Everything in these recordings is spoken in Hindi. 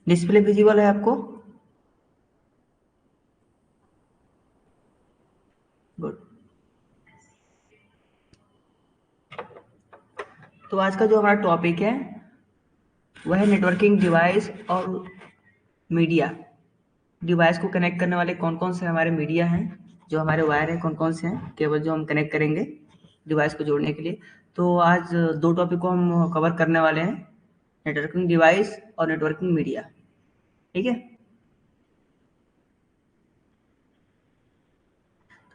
डिस्प्ले विजिबल है आपको? गुड। तो आज का जो हमारा टॉपिक है वह है नेटवर्किंग डिवाइस और मीडिया। डिवाइस को कनेक्ट करने वाले कौन कौन से हमारे मीडिया हैं, जो हमारे वायर हैं कौन कौन से हैं, केबल जो हम कनेक्ट करेंगे डिवाइस को जोड़ने के लिए। तो आज दो टॉपिक को हम कवर करने वाले हैं, नेटवर्किंग डिवाइस और नेटवर्किंग मीडिया। ठीक है,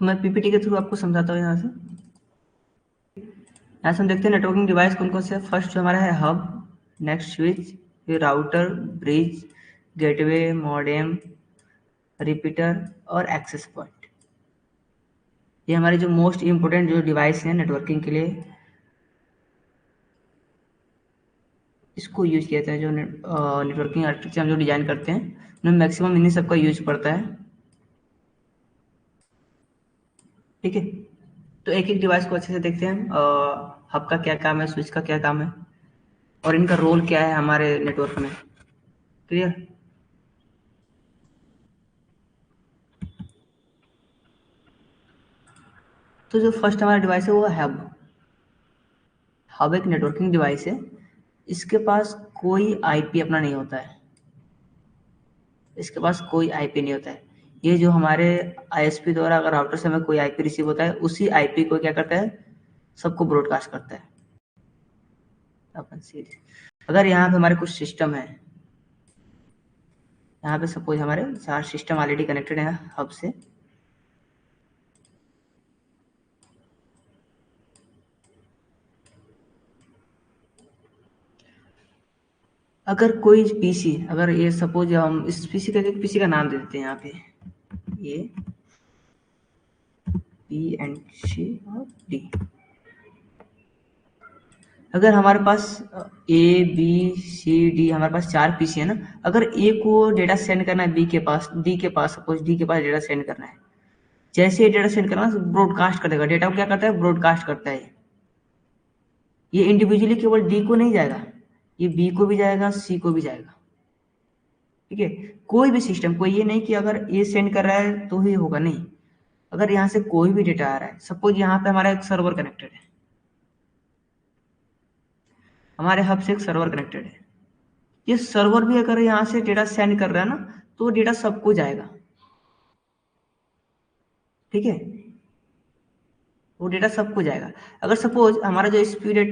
तो मैं पीपीटी के थ्रू आपको समझाता हूँ। यहाँ से हम देखते हैं नेटवर्किंग डिवाइस कौन कौन से हैं। फर्स्ट जो हमारा है हब, नेक्स्ट स्विच, फिर router, bridge, gateway, modem, repeater और एक्सेस पॉइंट। ये हमारे जो मोस्ट इम्पोर्टेंट जो डिवाइस हैं नेटवर्किंग के लिए, इसको यूज किया जाता है। जो नेटवर्किंग आर्किटेक्चर हम जो डिजाइन करते हैं उनमें मैक्सिमम इन्हीं सबका यूज पड़ता है। ठीक है, तो एक एक डिवाइस को अच्छे से देखते हैं। हब का क्या काम है, स्विच का क्या काम है और इनका रोल क्या है हमारे नेटवर्क में। क्लियर? तो जो फर्स्ट हमारा डिवाइस है वो है हब। हब एक नेटवर्किंग डिवाइस है, इसके पास कोई आईपी अपना नहीं होता है। इसके पास कोई आईपी नहीं होता है। ये जो हमारे आईएसपी द्वारा अगर राउटर से हमें कोई आईपी रिसीव होता है, उसी आईपी को क्या करता है, सबको ब्रॉडकास्ट करता है। अपन सीरीज, अगर यहाँ पे हमारे कुछ सिस्टम है, यहाँ पे सपोज हमारे 4 सिस्टम ऑलरेडी कनेक्टेड है हब से। अगर कोई पीसी, अगर ये सपोज हम इस पीसी का पीसी का नाम दे देते हैं यहाँ पे, ये पी एंड सी और डी। अगर हमारे पास ए बी सी डी, हमारे पास 4 पीसी है ना। अगर ए को डेटा सेंड करना है बी के पास, डी के पास, सपोज डी के पास डेटा सेंड करना है, जैसे ये डेटा सेंड करना है ब्रॉडकास्ट कर देगा। डेटा को क्या करता है, ब्रॉडकास्ट करता है। ये इंडिविजुअली केवल डी को नहीं जाएगा, ये बी को भी जाएगा, सी को भी जाएगा। ठीक है, कोई भी सिस्टम, कोई ये नहीं कि अगर ये सेंड कर रहा है तो ही होगा, नहीं। अगर यहाँ से कोई भी डेटा आ रहा है, सपोज यहाँ पे हमारा एक सर्वर कनेक्टेड है, हमारे हब से एक सर्वर कनेक्टेड है, ये सर्वर भी अगर यहाँ से डेटा सेंड कर रहा है ना, तो डेटा सबको जाएगा। ठीक है, वो डेटा सबको जाएगा। अगर सपोज हमारा जो स्पीड है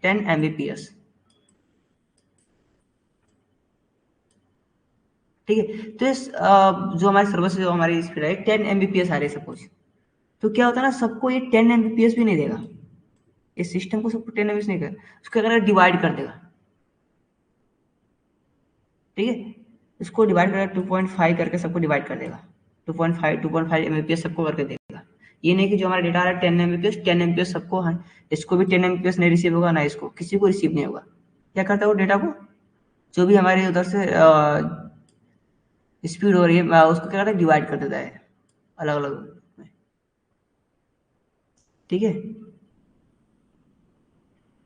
10 Mbps, ठीक है, तो इस जो हमारे सर्वर से जो हमारी स्पीड है 10 Mbps आ रही है सपोज, तो क्या होता है ना, सबको ये 10 Mbps भी नहीं देगा। इस सिस्टम को सबको 10 Mbps नहीं देगा, उसको अगर डिवाइड कर देगा। ठीक है, इसको डिवाइड करेगा 2.5 करके, सबको डिवाइड कर देगा। 2.5 Mbps सबको करके देगा। ये नहीं कि जो हमारा डेटा आ रहा है 10 Mbps सबको है, इसको भी 10 Mbps नहीं रिसीव होगा, ना इसको, किसी को रिसीव नहीं होगा। क्या करता है वो, डेटा को जो भी हमारे उधर से स्पीड हो रही है उसको क्या करता है, डिवाइड कर देता है अलग अलग में। ठीक है,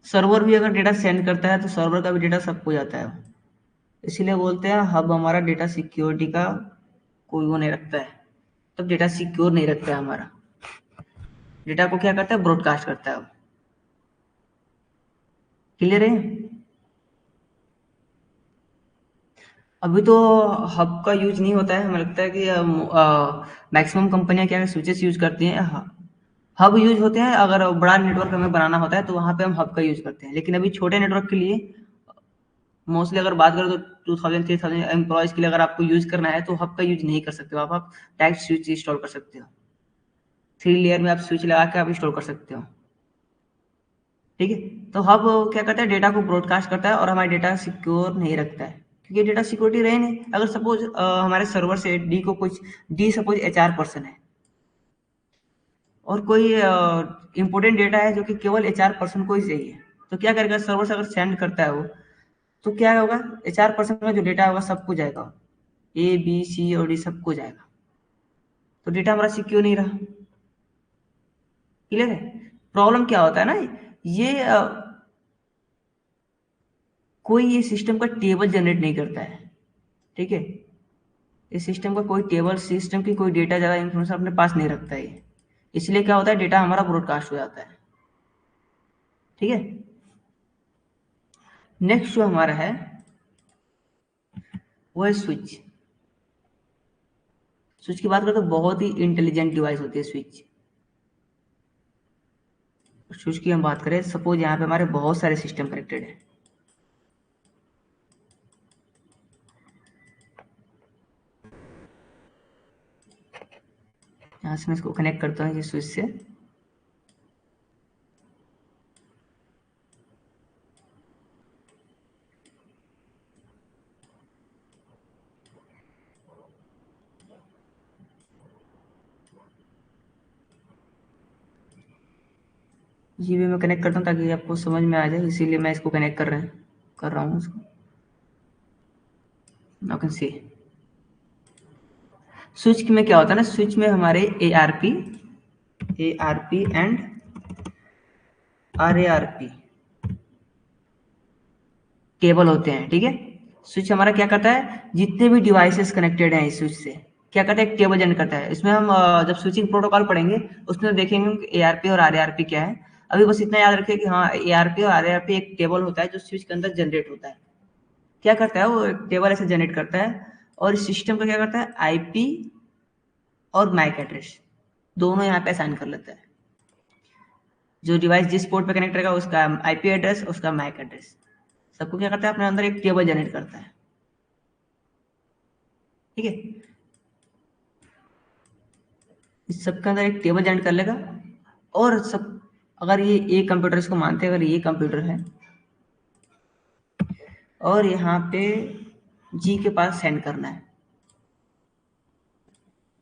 सर्वर भी अगर डेटा सेंड करता है तो सर्वर का भी डेटा सबको जाता है। इसीलिए बोलते हैं हब हमारा डेटा सिक्योरिटी का कोई वो नहीं रखता है, तब डेटा सिक्योर नहीं रखता है हमारा। डेटा को क्या करता है, ब्रॉडकास्ट करता है। क्लियर है? अभी तो हब का यूज नहीं होता है, हमें लगता है कि मैक्सिमम कंपनियां क्या स्विचेस यूज करती हैं। हब यूज होते हैं अगर बड़ा नेटवर्क हमें बनाना होता है, तो वहां पे हम हब का यूज करते हैं। लेकिन अभी छोटे नेटवर्क के लिए मोस्टली अगर बात करें तो 2000-3000 एम्प्लॉयज के लिए अगर आपको यूज करना है, तो हब का यूज नहीं कर सकते हो। आप डायरेक्ट स्विच इंस्टॉल कर सकते हो, 3 लेयर में आप स्विच लगा के आप इंस्टॉल कर सकते हो। ठीक है, तो हब क्या करता है, डेटा को ब्रॉडकास्ट करता है और हमारा डेटा सिक्योर नहीं रखता है, क्योंकि डेटा सिक्योरिटी रहे नहीं। अगर सपोज हमारे सर्वर से डी को कुछ, डी सपोज एचआर पर्सन है और कोई इंपॉर्टेंट डेटा है जो कि केवल एचआर पर्सन को ही चाहिए, तो क्या करेगा, सर्वर से अगर सेंड करता है वो, तो क्या होगा, एचआर पर्सन का जो डेटा होगा सबको जाएगा, ए बी सी और डी सबको जाएगा, तो डेटा हमारा सिक्योर नहीं रहा। क्लियर है? प्रॉब्लम क्या होता है ना, ये कोई ये सिस्टम का टेबल जनरेट नहीं करता है। ठीक है। इस सिस्टम का कोई टेबल, सिस्टम की कोई डेटा, ज़्यादा इन्फॉर्मेशन अपने पास नहीं रखता है ये। इसलिए क्या होता है, डेटा हमारा ब्रॉडकास्ट हो जाता है। ठीक है। नेक्स्ट जो हमारा है वो है स्विच। स्विच की बात करें तो बहुत ही इंटेलिजेंट डिवाइस होती है स्विच। स्विच की हम बात करें, सपोज यहाँ पे हमारे बहुत सारे सिस्टम कनेक्टेड है। यहाँ से मैं इसको कनेक्ट करता हूँ स्विच से। जी भी मैं कनेक्ट करता हूँ ताकि आपको समझ में आ जाए, इसीलिए मैं इसको कनेक्ट कर रहा हूँ इसको। यू कैन सी स्विच में क्या होता है ना, स्विच में हमारे A R P and R A R P cable होते हैं। ठीक है। स्विच हमारा क्या करता है, जितने भी डिवाइसेस कनेक्टेड हैं इस स्विच से क्या करता है, एक टेबल जनरेट करता है। इसमें हम जब स्विचिंग प्रोटोकॉल पढ़ेंगे उसमें देखेंगे कि एआरपी और आरएआरपी क्या है। अभी बस इतना याद रखिए कि हाँ, एआरपी और आरएआरपी एक टेबल होता है जो स्विच के अंदर जनरेट होता है। क्या करता है, वो एक टेबल ऐसे जनरेट करता है और इस सिस्टम का क्या करता है, आईपी और मैक एड्रेस दोनों यहाँ पे असाइन कर लेता है। जो डिवाइस जिस पोर्ट पे कनेक्ट रहेगा उसका आईपी एड्रेस, उसका मैक एड्रेस, सबको क्या करता है, अपने अंदर एक टेबल जनरेट करता है। ठीक है। इस सबके अंदर एक टेबल जनरेट कर लेगा और सब, अगर ये एक कंप्यूटर इसको मानते हैं, अगर ये कंप्यूटर है और यहाँ पे जी के पास सेंड करना है,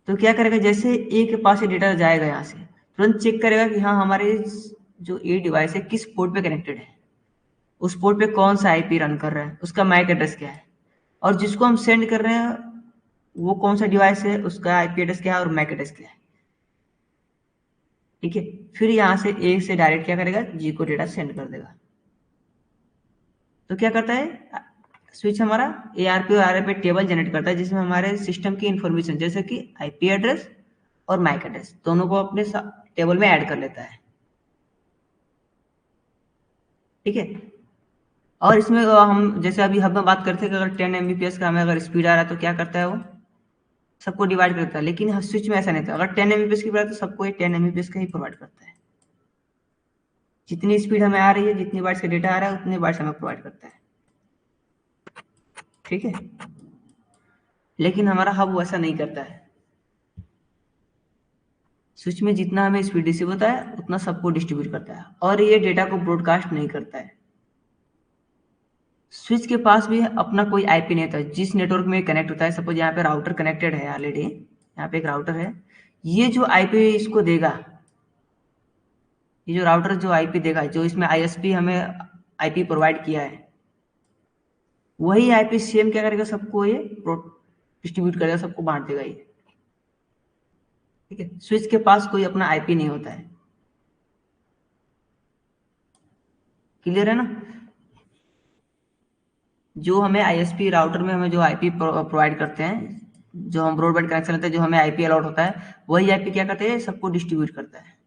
तो क्या करेगा, जैसे ए के पास ये डेटा जाएगा यहाँ से तुरंत चेक करेगा कि हाँ, हमारे जो ए डिवाइस है किस पोर्ट पे कनेक्टेड है, उस पोर्ट पे कौन सा आईपी रन कर रहा है, उसका मैक एड्रेस क्या है, और जिसको हम सेंड कर रहे हैं वो कौन सा डिवाइस है, उसका आईपी एड्रेस क्या है और मैक एड्रेस क्या है। ठीक है। फिर यहाँ से ए से डायरेक्ट क्या करेगा, जी को डेटा सेंड कर देगा। तो क्या करता है स्विच, हमारा एआरपी और आरआरपी टेबल जनरेट करता है जिसमें हमारे सिस्टम की इंफॉर्मेशन जैसे कि आईपी एड्रेस और मैक एड्रेस दोनों को अपने टेबल में ऐड कर लेता है। ठीक है। और इसमें हम जैसे अभी हब में बात करते हैं कि अगर 10 Mbps का हमें अगर स्पीड आ रहा है तो क्या करता है, वो सबको डिवाइड करता है। लेकिन स्विच में ऐसा नहीं था, अगर 10 Mbps की बात है तो सबको ये 10 Mbps का ही प्रोवाइड करता है। जितनी स्पीड हमें आ रही है, जितनी बाइट्स का डेटा आ रहा है, उतनी बाइट्स हमें प्रोवाइड करता है। ठीक है। लेकिन हमारा हब वैसा नहीं करता है। स्विच में जितना हमें स्पीड रिसीव होता है उतना सबको डिस्ट्रीब्यूट करता है और ये डेटा को ब्रॉडकास्ट नहीं करता है। स्विच के पास भी अपना कोई आईपी नहीं होता। जिस नेटवर्क में कनेक्ट होता है, सपोज यहाँ पे राउटर कनेक्टेड है ऑलरेडी, यहाँ पे एक राउटर है, ये जो आईपी इसको देगा, ये जो राउटर जो आईपी देगा, जो इसमें आईएसपी हमें आईपी प्रोवाइड किया है, वही आईपी सेम क्या करेगा, सबको ये डिस्ट्रीब्यूट करेगा, सबको बांट देगा ये। ठीक है। स्विच के पास कोई अपना आईपी नहीं होता है। क्लियर है ना। जो हमें आईएसपी राउटर में हमें जो आईपी प्रोवाइड करते हैं, जो हम ब्रॉडबैंड कनेक्शन लेते हैं, जो हमें आईपी अलॉट होता है, वही आईपी क्या करते हैं, सबको डिस्ट्रीब्यूट करता है।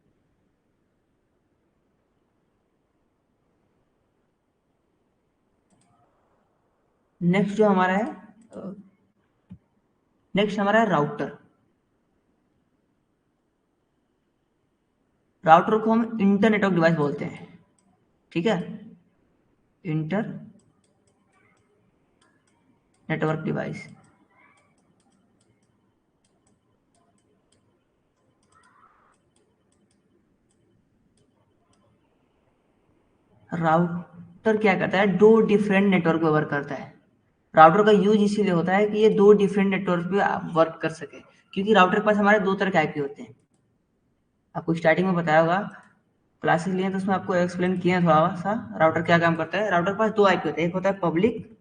नेक्स्ट जो हमारा है, नेक्स्ट हमारा है राउटर। राउटर को हम इंटर नेटवर्क डिवाइस बोलते हैं। ठीक है। Inter network device. राउटर क्या करता है, दो डिफरेंट नेटवर्क पे वर्क करता है। राउटर का यूज इसीलिए होता है कि ये दो डिफरेंट नेटवर्क पे वर्क कर सके, क्योंकि राउटर के पास हमारे दो तरह के आईपी होते हैं। आपको स्टार्टिंग में बताया होगा, क्लासेस लिए तो उसमें आपको एक्सप्लेन किया थोड़ा सा राउटर क्या काम करता है। राउटर के पास दो आईपी होते हैं, एक होता है पब्लिक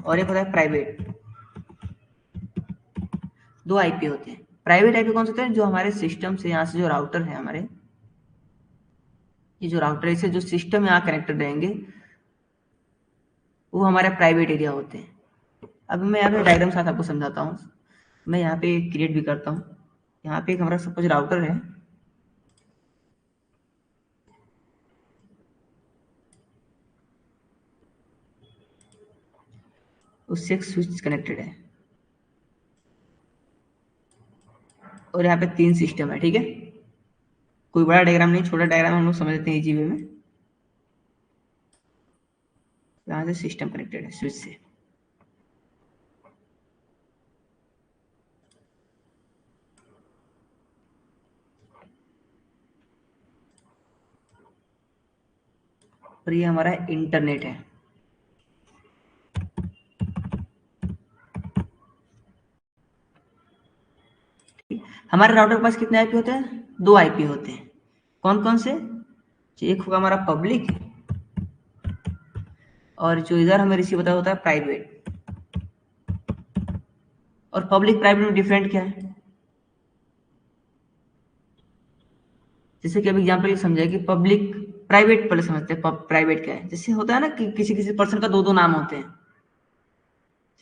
और एक होता है प्राइवेट। दो आईपी होते हैं। प्राइवेट आईपी कौन से होते हैं, जो हमारे सिस्टम से, यहाँ से जो राउटर है हमारे, ये जो राउटर है, इससे जो सिस्टम यहाँ कनेक्टेड रहेंगे, वो हमारे प्राइवेट एरिया होते हैं। अब मैं यहाँ पे डायग्राम साथ आपको समझाता हूँ। मैं यहाँ पे क्रिएट भी करता हूँ। यहाँ पे एक हमारा सपोज राउटर है, उससे एक स्विच कनेक्टेड है, और यहाँ पे 3 सिस्टम है। ठीक है, कोई बड़ा डायग्राम नहीं, छोटा डायग्राम हम लोग समझ लेते हैं इजी वे में। यहाँ से सिस्टम कनेक्टेड है स्विच से। और ये हमारा इंटरनेट है। हमारे राउटर के पास कितने आईपी होते हैं? 2 आईपी होते हैं। कौन कौन से? एक होगा हमारा पब्लिक, और जो इधर हमें रिसीव होता है प्राइवेट। और पब्लिक प्राइवेट में डिफरेंट क्या है? जैसे कि अब एग्जाम्पल समझे कि पब्लिक प्राइवेट पहले समझते हैं। प्राइवेट क्या है? जैसे होता है ना कि किसी किसी पर्सन का 2 नाम होते हैं।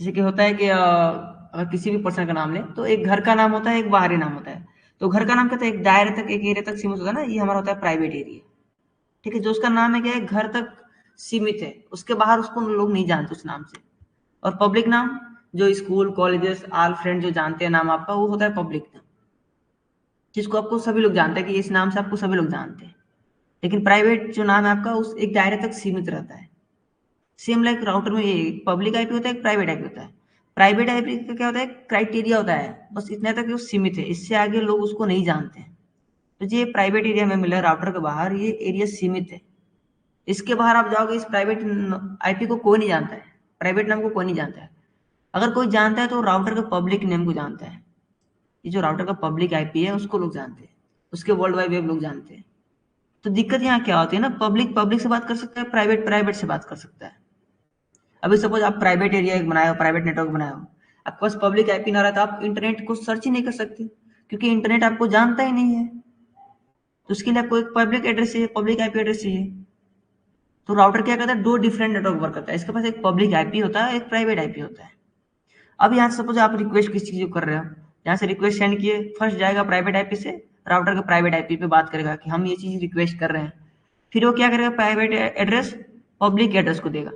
जैसे कि होता है कि अगर किसी भी पर्सन का नाम लें तो एक घर का नाम होता है, एक बाहरी नाम होता है। तो घर का नाम कहते हैं एक दायरे तक, एक एरिया तक सीमित होता है ना, ये हमारा होता है प्राइवेट एरिया। ठीक है, जो उसका नाम है क्या है, घर तक सीमित है, उसके बाहर उसको लोग नहीं जानते उस नाम से। और पब्लिक नाम, जो स्कूल कॉलेजेस ऑल फ्रेंड जो जानते हैं नाम आपका, वो होता है पब्लिक नाम, जिसको आपको सभी लोग जानते हैं कि इस नाम से आपको सभी लोग जानते हैं। लेकिन प्राइवेट जो नाम है आपका उस एक दायरे तक सीमित रहता है। सेम लाइक राउटर में ये पब्लिक आईपी होता है, एक प्राइवेट आईपी होता है। प्राइवेट आईपी का क्या होता है, क्राइटेरिया होता है, बस इतने तक वो सीमित है, इससे आगे लोग उसको नहीं जानते हैं। तो ये प्राइवेट एरिया में मिला राउटर के बाहर, ये एरिया सीमित है। इसके बाहर आप जाओगे, इस प्राइवेट आईपी को कोई नहीं जानता है, प्राइवेट नाम को कोई नहीं जानता है। अगर कोई जानता है तो राउटर के पब्लिक नेम को जानता है। ये जो राउटर का पब्लिक आईपी है उसको लोग जानते हैं, उसके वर्ल्ड वाइड वेब लोग जानते हैं। तो दिक्कत यहाँ क्या होती है ना, पब्लिक पब्लिक से बात कर सकता है, प्राइवेट प्राइवेट से बात कर सकता है। अभी सपोज आप प्राइवेट एरिया एक बनाए हो, प्राइवेट नेटवर्क बनाए हो, आपके पास पब्लिक आईपी ना रहा तो आप इंटरनेट को सर्च ही नहीं कर सकते, क्योंकि इंटरनेट आपको जानता ही नहीं है। तो उसके लिए आपको एक पब्लिक एड्रेस चाहिए, पब्लिक आईपी एड्रेस चाहिए। तो राउटर क्या करता है, 2 डिफरेंट नेटवर्क वर्क करता है। इसके पास एक पब्लिक आईपी होता है, एक प्राइवेट आईपी होता है। अब यहाँ से सपोज आप रिक्वेस्ट किसी चीज को कर रहे हो, यहाँ से रिक्वेस्ट सेंड किए, फर्स्ट जाएगा प्राइवेट आईपी से, राउटर के प्राइवेट आईपी पे बात करेगा कि हम ये चीज रिक्वेस्ट कर रहे हैं। फिर वो क्या करेगा, प्राइवेट एड्रेस पब्लिक एड्रेस को देगा।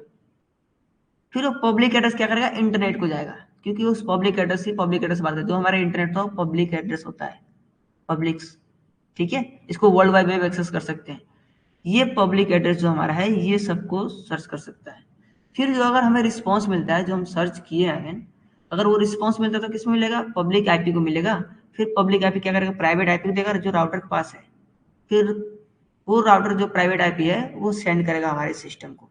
फिर वो पब्लिक एड्रेस क्या करेगा, इंटरनेट को जाएगा, क्योंकि उस पब्लिक एड्रेस से पब्लिक एड्रेस बात करते हैं। जो हमारा इंटरनेट था वो पब्लिक एड्रेस होता है, पब्लिक। ठीक है, इसको वर्ल्ड वाइड वेब एक्सेस कर सकते हैं। ये पब्लिक एड्रेस जो हमारा है ये सबको सर्च कर सकता है। फिर जो अगर हमें रिस्पॉन्स मिलता है, जो हम सर्च किए हैं, अगर वो रिस्पॉन्स मिलता है तो किसमें मिलेगा, पब्लिक आईपी को मिलेगा। फिर पब्लिक आईपी क्या करेगा, प्राइवेट आईपी को देगा जो राउटर के पास है। फिर वो राउटर जो प्राइवेट आईपी है वो सेंड करेगा हमारे सिस्टम को।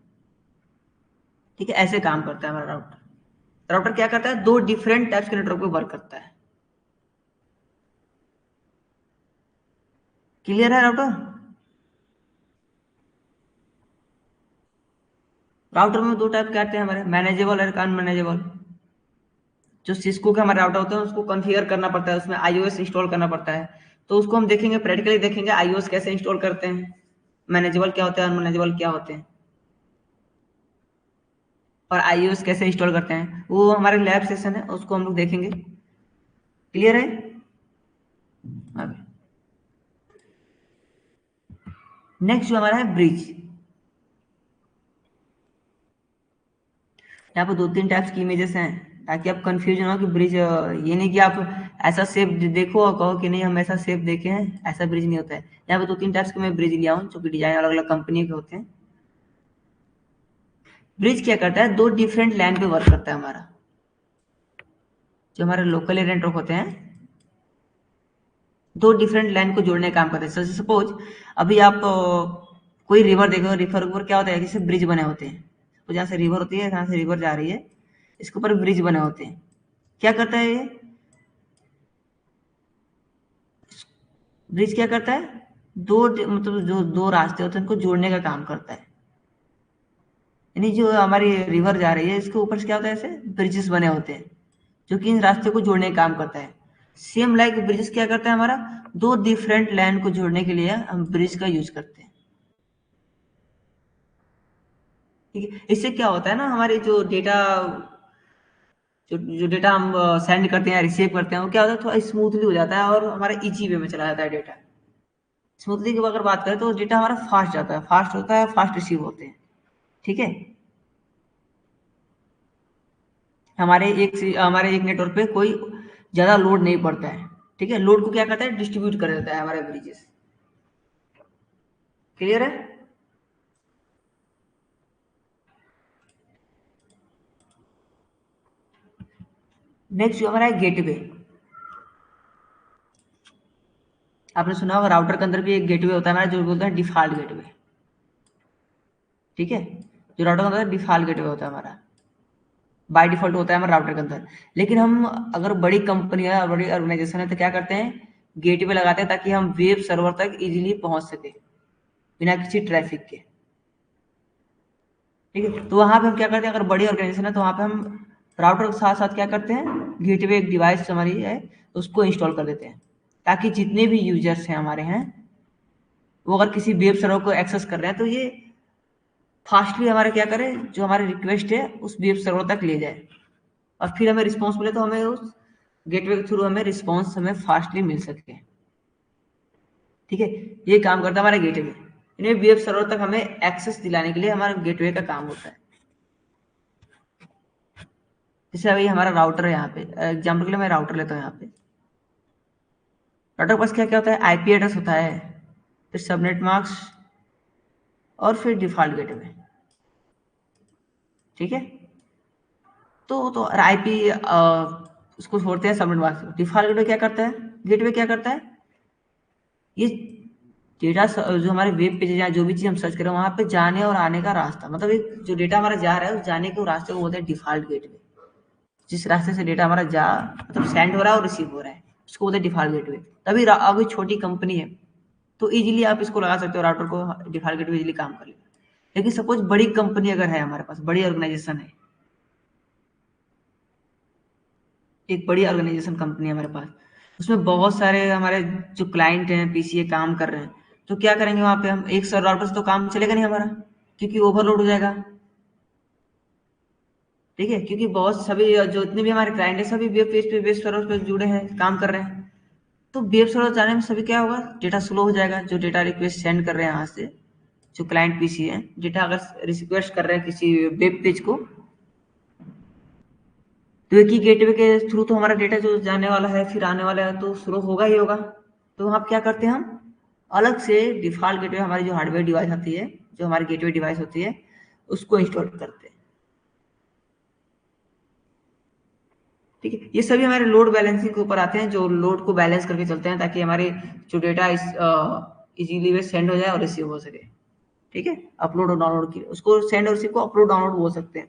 ठीक है, ऐसे काम करता है हमारा राउटर। राउटर क्या करता है, 2 डिफरेंट टाइप्स के नेटवर्क पे वर्क करता है। क्लियर है राउटर? राउटर में 2 टाइप के आते हैं हमारे, मैनेजेबल और अनमैनेजेबल। जो सिस्को के हमारे राउटर होते हैं उसको कॉन्फ़िगर करना पड़ता है, उसमें आईओएस इंस्टॉल करना पड़ता है। तो उसको हम देखेंगे, प्रैक्टिकली देखेंगे आईओएस कैसे इंस्टॉल करते हैं, मैनेजेबल क्या होता है, अनमैनेजेबल क्या होते हैं, और आईओएस कैसे इंस्टॉल करते हैं, वो हमारे लैब सेशन है, उसको हम लोग देखेंगे। क्लियर है? आगे नेक्स्ट जो हमारा है ब्रिज। यहाँ पे 2-3 टाइप्स की इमेजेस हैं, ताकि आप कंफ्यूज ना हो कि ब्रिज ये नहीं कि आप ऐसा शेप देखो और कहो कि नहीं हम ऐसा शेप देखे हैं, ऐसा ब्रिज नहीं होता है। यहाँ पे 2-3 टाइप्स के मैं ब्रिज लिया हूँ, जो कि डिजाइन अलग अलग कंपनी के होते हैं। ब्रिज क्या करता है, 2 डिफरेंट लैन पे वर्क करता है हमारा। जो हमारे लोकल एरिया नेटवर्क होते हैं, 2 डिफरेंट लैन को जोड़ने का काम करते हैं। सपोज अभी आप कोई रिवर देखो, रिवर ऊपर क्या होता है, जैसे ब्रिज बने होते हैं। तो जहाँ से रिवर होती है, जहाँ से रिवर जा रही है, इसके ऊपर ब्रिज बने होते हैं। क्या करता है ये ब्रिज, क्या करता है, मतलब जो 2 रास्ते होते हैं उनको जोड़ने का काम करता है। यानी जो हमारी रिवर जा रही है इसके ऊपर से क्या होता है, ऐसे ब्रिजेस बने होते हैं जो कि इन रास्ते को जोड़ने का काम करता है। सेम लाइक ब्रिजेस क्या करता है हमारा, 2 डिफरेंट लैंड को जोड़ने के लिए हम ब्रिज का यूज करते हैं। ठीक है। इससे क्या होता है ना, हमारे जो डेटा, जो डेटा हम सेंड करते हैं, रिसीव करते हैं, वो क्या होता है, थोड़ा स्मूथली हो जाता है और हमारा इजी वे में चला जाता है डेटा। स्मूथली की अगर बात करें तो डेटा हमारा फास्ट जाता है, फास्ट होता है, फास्ट रिसीव होते हैं। ठीक है। हमारे एक नेटवर्क पे कोई ज्यादा लोड नहीं पड़ता है। ठीक है। लोड को क्या करता है, डिस्ट्रीब्यूट कर देता है हमारे ब्रिजेस। क्लियर है। नेक्स्ट जो हमारा है गेटवे। आपने सुना होगा राउटर के अंदर भी एक गेटवे होता है हमारा, जो बोलते हैं डिफॉल्ट गेटवे। ठीक है। जो राउटर के अंदर डिफॉल्ट गेटवे होता है हमारा, बाय डिफॉल्ट होता है हमारे राउटर के अंदर। लेकिन हम अगर बड़ी कंपनी है और बड़ी ऑर्गेनाइजेशन है तो क्या करते हैं, गेटवे लगाते हैं ताकि हम वेब सर्वर तक इजीली पहुंच सके बिना किसी ट्रैफिक के। ठीक है। तो वहां पे हम क्या करते हैं, अगर बड़ी ऑर्गेनाइजेशन है तो वहां पे हम राउटर के साथ साथ क्या करते हैं, गेटवे एक डिवाइस हमारी है उसको इंस्टॉल कर देते हैं, ताकि जितने भी यूजर्स हैं हमारे हैं, वो अगर किसी वेब सर्वर को एक्सेस कर रहे हैं तो ये फास्टली हमारे क्या करें, जो हमारी रिक्वेस्ट है उस वेब सर्वर तक ले जाए, और फिर हमें रिस्पॉन्स मिले तो हमें उस गेटवे के थ्रू हमें रिस्पॉन्स हमें फास्टली मिल सके। ठीक है। ये काम करता है हमारा गेटवे। इन्हें वेब सर्वर तक हमें एक्सेस दिलाने के लिए हमारा गेटवे का काम होता है। जैसे अभी हमारा राउटर है, यहाँ पे एग्जाम्पल के लिए मैं राउटर लेता हूँ। यहाँ पे राउटर के पास क्या क्या होता है, आईपी एड्रेस होता है, फिर सबनेट मास्क, और फिर डिफॉल्ट गेटवे। ठीक है। तो आईपी उसको छोड़ते हैं सबनेट मास्क। डिफॉल्ट गेटवे क्या करता है, गेटवे क्या करता है, ये डेटा जो हमारे वेब पेज या जो भी चीज हम सर्च करें वहां पे जाने और आने का रास्ता, मतलब एक जो डेटा हमारा जा रहा है उस जाने के रास्ते को बोलते हैं डिफॉल्ट गेटवे। जिस रास्ते से डेटा हमारा जा मतलब सेंड हो रहा है और रिसीव हो रहा है उसको बोलते हैं डिफॉल्ट गेटवे। तभी अगर छोटी कंपनी है तो इजीली आप इसको लगा सकते हो, राउटर को डिफॉल्ट गेटवे इजीली काम कर लेगा। लेकिन सपोज बड़ी कंपनी अगर है हमारे पास, बड़ी ऑर्गेनाइजेशन है, एक बड़ी ऑर्गेनाइजेशन कंपनी है हमारे पास, उसमें बहुत सारे हमारे जो क्लाइंट हैं, पीसीए काम कर रहे हैं, तो क्या करेंगे वहां पे हम, एक सर राउटर से तो काम चलेगा नहीं हमारा, क्योंकि ओवरलोड हो जाएगा। ठीक है। क्योंकि बहुत सभी जो इतने भी हमारे क्लाइंट है सभी वेब पेज पे, वेब सर्वर पे जुड़े हैं, काम कर रहे हैं। तो वेब सर्वर जाने में सभी क्या होगा, डेटा स्लो हो जाएगा। जो डेटा रिक्वेस्ट सेंड कर रहे हैं यहाँ से, जो क्लाइंट पीसी है, डेटा अगर रिक्वेस्ट कर रहे हैं किसी वेब पेज को, तो एक ही गेटवे के थ्रू तो हमारा डेटा जो जाने वाला है फिर आने वाला है तो स्लो होगा ही होगा। तो वहाँ क्या करते हैं हम, अलग से डिफॉल्ट गेटवे, हमारी जो हार्डवेयर डिवाइस आती है, जो हमारी गेटवे डिवाइस होती है, उसको इंस्टॉल करते हैं। ठीक है। ये सभी हमारे लोड बैलेंसिंग के ऊपर आते हैं, जो लोड को बैलेंस करके चलते हैं ताकि हमारे जो डेटा इस इजीली वे सेंड हो जाए और रिसीव हो सके। ठीक है। अपलोड और डाउनलोड की उसको सेंड और रिसीव को अपलोड डाउनलोड बोल सकते हैं।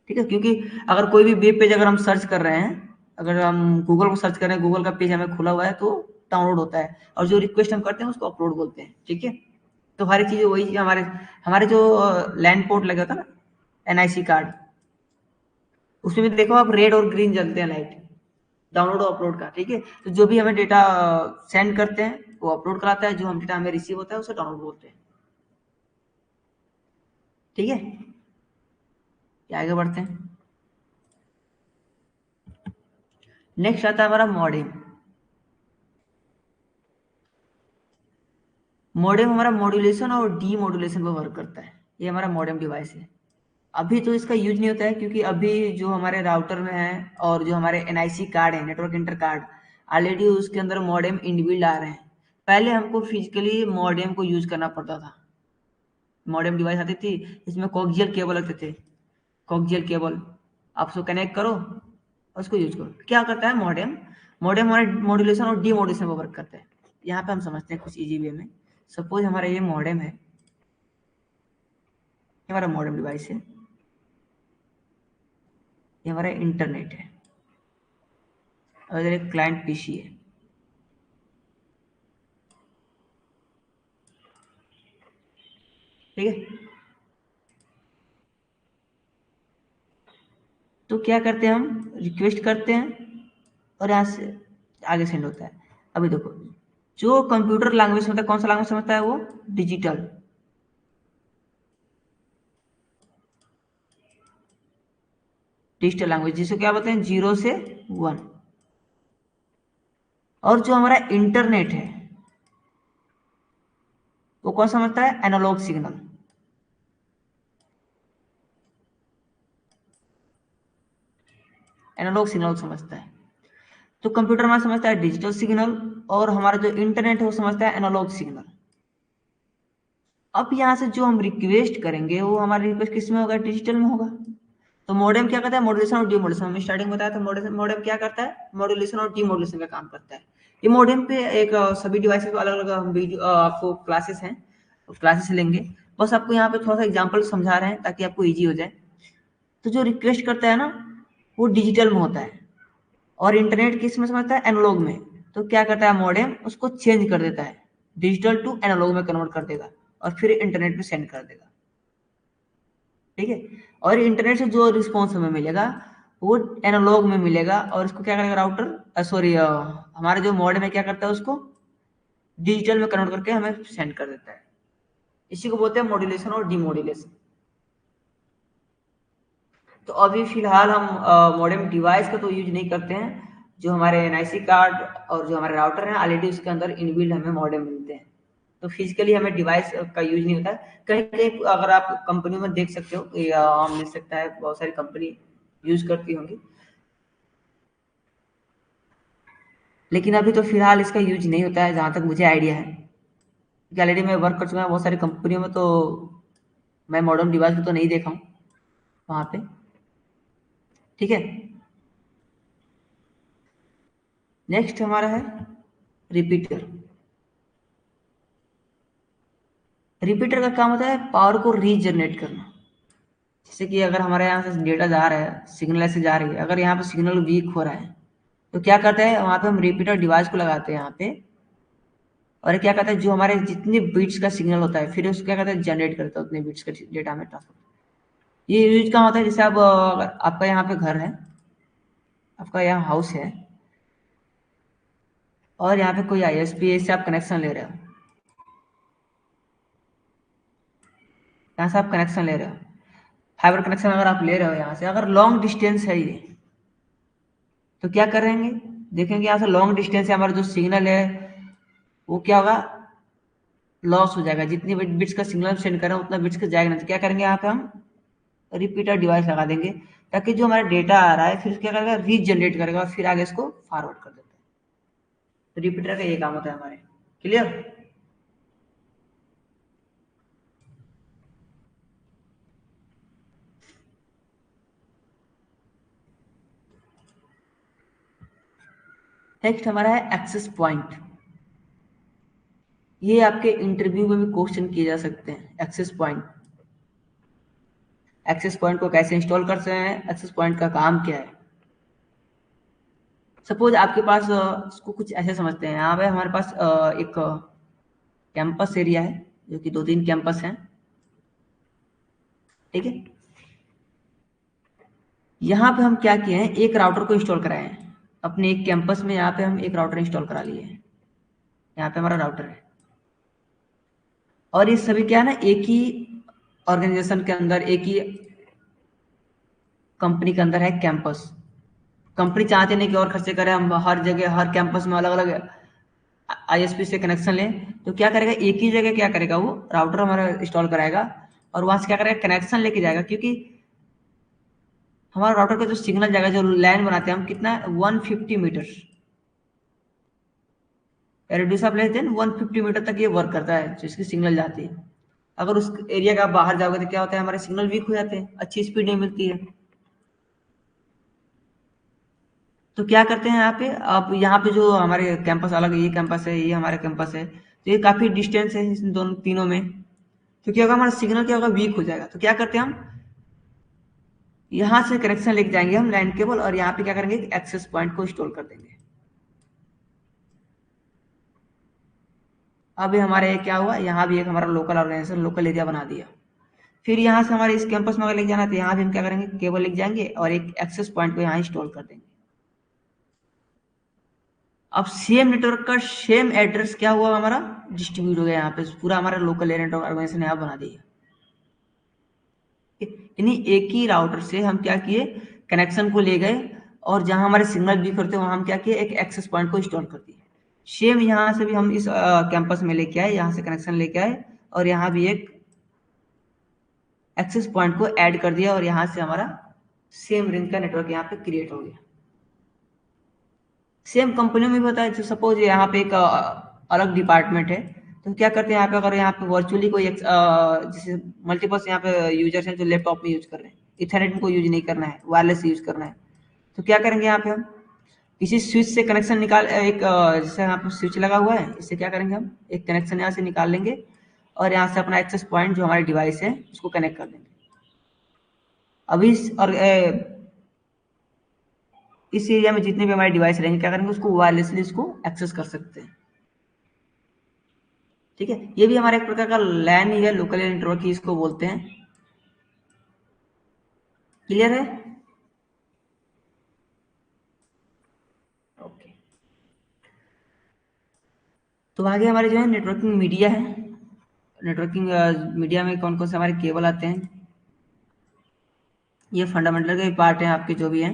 ठीक है। क्योंकि अगर कोई भी वेब पेज अगर हम सर्च कर रहे हैं, अगर हम गूगल को सर्च कर रहे हैं, गूगल का पेज हमें खुला हुआ है तो डाउनलोड होता है, और जो रिक्वेस्ट हम करते हैं उसको अपलोड बोलते हैं। ठीक है। तो हर एक चीज वही चीज हमारे हमारे जो लैंड पोर्ट लगा था ना, एनआईसी कार्ड, उसमें भी देखो आप रेड और ग्रीन जलते हैं लाइट, डाउनलोड और अपलोड का। ठीक है। तो जो भी हमें डेटा सेंड करते हैं वो अपलोड कराता है, जो हम डेटा हमें रिसीव होता है उसे डाउनलोड बोलते हैं। ठीक है। ये आगे बढ़ते हैं। नेक्स्ट आता है हमारा मॉडेम। मॉडेम हमारा मॉड्यूलेशन और डी मॉड्यूलेशन पर वर्क करता है। ये हमारा मॉडेम डिवाइस है। अभी तो इसका यूज नहीं होता है क्योंकि अभी जो हमारे राउटर में है और जो हमारे एनआईसी कार्ड है, नेटवर्क इंटर कार्ड, ऑलरेडी उसके अंदर मॉडेम इनबिल्ड आ रहे हैं। पहले हमको फिजिकली मॉडेम को यूज करना पड़ता था। मॉडेम डिवाइस आती थी, इसमें कोक्सियल केबल लगते थे, कोक्सियल केबल, आप उसको कनेक्ट करो और उसको यूज करो। क्या करता है मॉडेम, मॉडेम हमारे मॉड्यूलेशन और डी मॉड्यूलेशन पर वर्क करता है। यहाँ पे हम समझते हैं कुछ इजी वे में। सपोज हमारा ये मॉडेम है, ये हमारा मॉडेम डिवाइस है, ये हमारा इंटरनेट है, और इधर एक क्लाइंट पीसी है। ठीक है। तो क्या करते हैं, हम रिक्वेस्ट करते हैं और यहाँ से आगे सेंड होता है। अभी देखो, जो कंप्यूटर लैंग्वेज समझता है, कौन सा लैंग्वेज समझता है वो, डिजिटल। डिजिटल लैंग्वेज, जिसको क्या बोलते हैं 0 से 1। और जो हमारा इंटरनेट है वो कौन समझता है, एनालॉग सिग्नल। एनालॉग सिग्नल समझता है। तो कंप्यूटर हमारा समझता है डिजिटल सिग्नल, और हमारा जो इंटरनेट है वो समझता है एनालॉग सिग्नल। अब यहाँ से जो हम रिक्वेस्ट करेंगे वो हमारा रिक्वेस्ट किस में होगा, डिजिटल में होगा। तो मॉडेम क्या करता है, मॉड्यूलेशन और डीमॉड्यूलेशन। हमने स्टार्टिंग बताया था मॉडेम क्या करता है, मॉड्यूलेशन और डीमॉड्यूलेशन का काम करता है। ये मॉडेम पे एक सभी डिवाइसेस पे अलग अलग हम वीडियो आपको क्लासेस हैं, क्लासेस लेंगे। बस आपको यहाँ पे थोड़ा सा एग्जांपल समझा रहे हैं ताकि आपको इजी हो जाए। तो जो रिक्वेस्ट करता है ना वो डिजिटल में होता है, और इंटरनेट किस में समझता है, एनालॉग में। तो क्या करता है मॉडेम, उसको चेंज कर देता है, डिजिटल टू एनालॉग में कन्वर्ट कर देगा और फिर इंटरनेट पे सेंड कर देगा। ठीक है। और इंटरनेट से जो रिस्पॉन्स हमें मिलेगा वो एनालॉग में मिलेगा, और इसको क्या करेगा राउटर, सॉरी हमारे जो मॉडेम है क्या करता है, उसको डिजिटल में कन्वर्ट करके हमें सेंड कर देता है। इसी को बोलते हैं मॉड्यूलेशन और डीमॉड्यूलेशन। तो अभी फिलहाल हम मॉडेम डिवाइस का तो यूज नहीं करते हैं। जो हमारे एनआईसी कार्ड और जो हमारे राउटर हैं ऑलरेडी उसके अंदर इनबिल्ट हमें मॉडेम मिलते हैं, तो फिजिकली हमें डिवाइस का यूज नहीं होता है। कहीं कहीं अगर आप कंपनी में देख सकते हो या मिल सकता है, बहुत सारी कंपनी यूज करती होंगी, लेकिन अभी तो फिलहाल इसका यूज नहीं होता है जहां तक मुझे आइडिया है। ऑलरेडी मैं वर्क कर चुका हूँ बहुत सारी कंपनियों में, तो मैं मॉडर्न डिवाइस को तो नहीं देखा हूँ वहां पे। ठीक है। नेक्स्ट हमारा है रिपीटर। रिपीटर का काम होता है पावर को रीजनरेट करना। जैसे कि अगर हमारे यहाँ से डेटा जा रहा है, सिग्नल ऐसे जा रही है, अगर यहाँ पे सिग्नल वीक हो रहा है तो क्या करते हैं वहां पे हम रिपीटर डिवाइस को लगाते हैं यहाँ पे, और क्या कहते हैं जो हमारे जितने बिट्स का सिग्नल होता है फिर उसको क्या कहते हैं जनरेट करता है उतने बिट्स का डेटा में ट्रांसफर। ये यूज कहाँ होता है, जैसे आप अगर आपका यहाँ पे घर है, आपका यहाँ हाउस है, और यहाँ पे कोई आईएसपी से आप कनेक्शन ले रहे हो, यहाँ से आप कनेक्शन ले रहे हो, फाइबर कनेक्शन अगर आप ले रहे हो यहाँ से, अगर लॉन्ग डिस्टेंस है ये, तो क्या करेंगे, देखेंगे यहाँ से लॉन्ग डिस्टेंस है, हमारा जो सिग्नल है वो क्या होगा, लॉस हो जाएगा। जितनी बिट्स का सिग्नल सेंड करें उतना बिट्स का जाएगा नहीं। तो क्या करेंगे यहाँ पे हम रिपीटर डिवाइस लगा देंगे, ताकि जो हमारा डेटा आ रहा है फिर क्या करेगा, रीजनरेट करेगा और फिर आगे इसको फॉरवर्ड कर देता है। तो रिपीटर का ये काम होता है हमारे। क्लियर। नेक्स्ट हमारा है एक्सेस पॉइंट। ये आपके इंटरव्यू में भी क्वेश्चन किए जा सकते हैं। एक्सेस पॉइंट, एक्सेस पॉइंट को कैसे इंस्टॉल करते हैं, एक्सेस पॉइंट का काम क्या है। सपोज आपके पास इसको कुछ ऐसे समझते हैं, यहाँ पे हमारे पास एक कैंपस एरिया है, जो कि 2-3 कैंपस हैं। ठीक है। यहाँ पे हम क्या किए हैं, एक राउटर को इंस्टॉल कराए हैं अपने एक कैंपस में। यहाँ पे हम एक राउटर इंस्टॉल करा लिए हैं, यहाँ पे हमारा राउटर है, और ये सभी क्या है ना, एक ही ऑर्गेनाइजेशन के अंदर, एक ही कंपनी के अंदर है कैंपस। कंपनी चाहते नहीं कि और खर्चे करें, हम हर जगह हर कैंपस में अलग अलग आईएसपी से कनेक्शन लें। तो क्या करेगा, एक ही जगह क्या करेगा, वो राउटर हमारा इंस्टॉल कराएगा और वहां से क्या करेगा, कनेक्शन लेके जाएगा। क्योंकि हमारा राउटर का जो सिग्नल जाएगा, जो लाइन बनाते हैं हम, कितना 150 metre, radius of less than 150 metre तक ये वर्क करता है जिसकी सिग्नल जाती है। अगर उस एरिया का आप बाहर जाओगे तो क्या होता है, हमारे सिग्नल वीक हो जाते हैं, अच्छी स्पीड नहीं मिलती है। तो क्या करते हैं यहाँ पे, आप यहाँ पे जो हमारे कैंपस अलग, ये कैंपस है, ये हमारा कैंपस है, तो ये काफी डिस्टेंस है इन दोनों तीनों में। तो क्या होगा, हमारा सिग्नल क्या होगा, वीक हो जाएगा। तो क्या करते हैं हम, यहाँ से कनेक्शन लेके जाएंगे हम लैंड केबल, और यहाँ पे क्या करेंगे, एक्सेस पॉइंट को इंस्टॉल कर देंगे। अब हमारे क्या हुआ, यहाँ भी एक हमारा लोकल ऑर्गेनाइजेशन, लोकल एरिया बना दिया। फिर यहाँ से हमारे इस कैंपस में अगर लेके जाना है तो यहाँ भी हम क्या करेंगे, केबल लेके जाएंगे और एक एक्सेस पॉइंट को यहाँ इंस्टॉल कर देंगे। अब सेम नेटवर्क का सेम एड्रेस क्या हुआ, हमारा डिस्ट्रीब्यूट हो गया यहाँ पे, पूरा हमारा लोकल एरिया नेटवर्क ऑर्गेनाइजेशन यहाँ बना दिया। यानी एक ही राउटर से हम क्या किए, कनेक्शन को ले गए और जहां हमारे सिग्नल वीक होते हैं वहां हम क्या किए, एक एक्सेस पॉइंट को इंस्टॉल कर दिए। सेम यहाँ से भी हम इस कैंपस में लेके आए, यहाँ से कनेक्शन लेके आए और यहाँ भी एक एक्सेस पॉइंट को ऐड कर दिया और यहाँ से हमारा सेम रेंज का नेटवर्क यहाँ पे क्रिएट हो गया। सेम कंपनी में भी होता है। जो सपोज यहाँ पे एक अलग डिपार्टमेंट है तो क्या करते हैं यहाँ पे, अगर यहाँ पे वर्चुअली कोई जैसे मल्टीपल्स यहाँ पे यूजर्स हैं जो लैपटॉप में यूज कर रहे हैं, इथरनेट में कोई यूज नहीं करना है, वायरलेस यूज करना है, तो क्या करेंगे यहाँ पे हम किसी स्विच से कनेक्शन निकाल एक जैसे यहाँ पे स्विच लगा हुआ है, इससे क्या करेंगे हम एक कनेक्शन यहाँ से निकाल लेंगे और यहाँ से अपना एक्सेस पॉइंट जो हमारे डिवाइस है उसको कनेक्ट कर देंगे। अभी और इस एरिया में जितने भी हमारे डिवाइस रहेंगे क्या करेंगे, उसको वायरलेसली इसको एक्सेस कर सकते हैं। ठीक है, ये भी हमारा एक प्रकार का लैन ही है, लोकल एरिया नेटवर्क ही इसको बोलते हैं। क्लियर है? ओके, तो आगे हमारे जो है नेटवर्किंग मीडिया है। नेटवर्किंग मीडिया में कौन कौन से हमारे केबल आते हैं, ये फंडामेंटल के पार्ट हैं आपके जो भी हैं।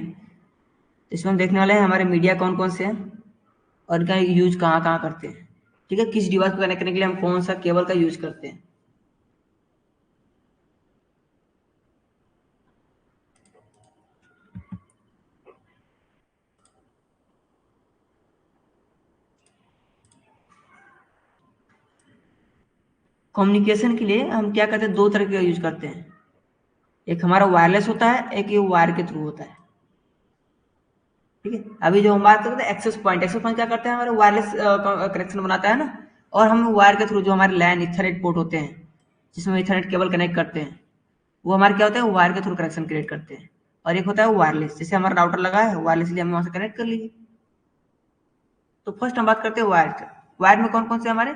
इसमें हम देखने वाले हैं हमारे मीडिया कौन कौन से हैं और इनका यूज कहाँ कहाँ करते हैं। ठीक है, किस डिवाइस को कनेक्ट करने के लिए हम कौन सा केबल का यूज करते हैं। कम्युनिकेशन के लिए हम क्या करते हैं, दो तरह का यूज करते हैं। एक हमारा वायरलेस होता है, एक ये वायर के थ्रू होता है। ठीक है, अभी जो हम बात करते हैं एक्सेस पॉइंट, एक्सेस पॉइंट क्या करते हैं, हमारे वायरलेस कनेक्शन बनाता है ना, और हम वायर के थ्रू जो हमारे लैन इथरनेट पोर्ट होते हैं जिसमें इथरनेट केबल कनेक्ट करते हैं, वो हमारे क्या होता है, वायर के थ्रू कनेक्शन क्रिएट करते हैं। और एक होता है वायरलेस, जैसे हमारा राउटर लगा है वायरलेसली हम वहां से कनेक्ट कर लीजिए। तो फर्स्ट हम बात करते हैं वायर का। वायर में कौन कौन से हमारे,